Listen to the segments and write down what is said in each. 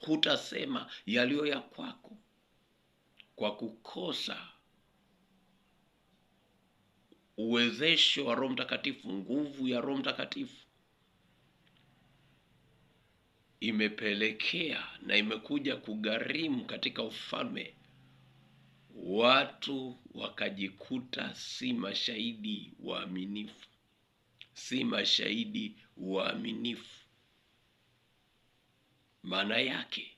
hutasema yaliyo ya kwako, kwa kukosa uwezesho wa Roho Mtakatifu. Nguvu ya Roho Mtakatifu imepelekea na imekuja kugharimu katika ufalme, watu wakajikuta si mashahidi waaminifu, si mashahidi waaminifu. Maana yake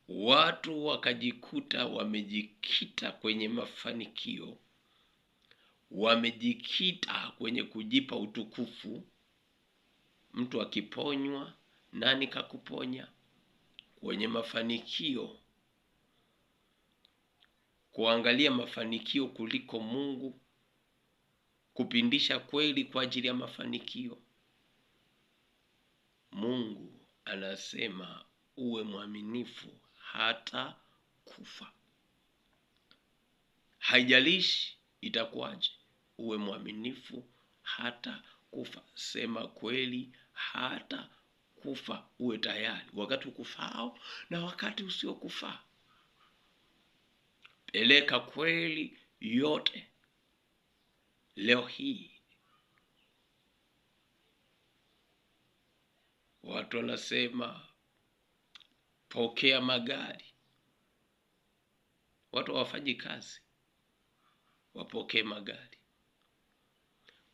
watu wakajikuta wamejikita kwenye mafanikio, wamejikita kwenye kujipa utukufu. Mtu akiponywa, nani kakuponya? Kwenye mafanikio, kuangalia mafanikio kuliko Mungu, kupindisha kweli kwa ajili ya mafanikio. Mungu anasema uwe mwaminifu hata kufa. Haijalishi itakuwaje, uwe mwaminifu hata kufa. Sema kweli hata kufa. Uwe tayari wakati ukufao na wakati usiokufaa. Peleka kweli yote. Leo hii watu wanasema pokea magari. Watu hawafanyi kazi, wapokee magari.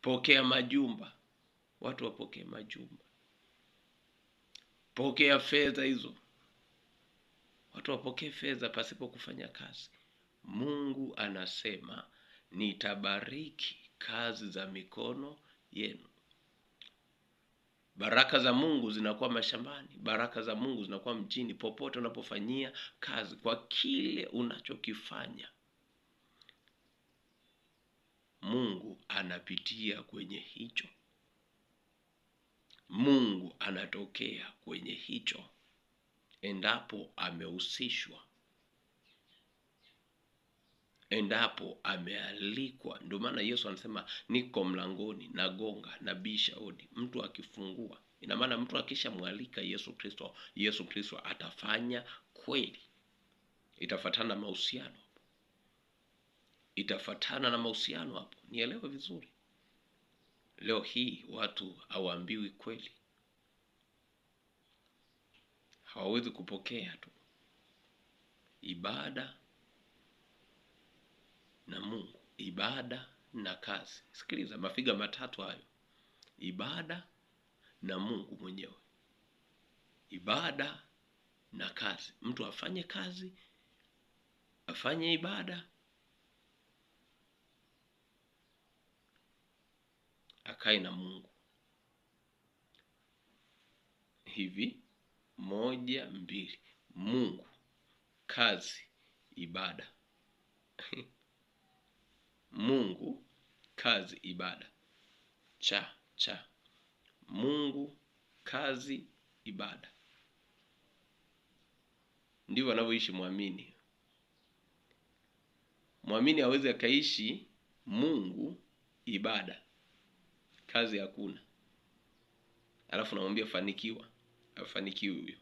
Pokea majumba, watu wapokee majumba. Pokea fedha hizo, watu wapokee fedha pasipo kufanya kazi. Mungu anasema nitabariki kazi za mikono yenu. Baraka za Mungu zinakuwa mashambani, baraka za Mungu zinakuwa mjini, popote unapofanyia kazi. Kwa kile unachokifanya, Mungu anapitia kwenye hicho. Mungu anatokea kwenye hicho, endapo amehusishwa, endapo amealikwa. Ndio maana Yesu anasema niko mlangoni nagonga nabisha hodi. Mtu akifungua, ina maana mtu akishamwalika Yesu Kristo atafanya kweli. Itafuatana na mahusiano, itafuatana na mahusiano hapo. Nielewe vizuri. Leo hii watu hawaambiwi kweli, hawawezi kupokea tu ibada na Mungu, ibada na kazi. Sikiliza, mafiga matatu hayo: ibada na Mungu mwenyewe, ibada na kazi. Mtu afanye kazi, afanye ibada, akae na Mungu. Hivi 1, 2, Mungu, kazi, ibada. Mungu, kazi, ibada. Cha Mungu, kazi, ibada. Ndivyo anavyoishi muamini. Muamini hawezi akaishi Mungu, ibada, kazi hakuna, alafu namwambia fanikiwa. Afanikiwe huyo.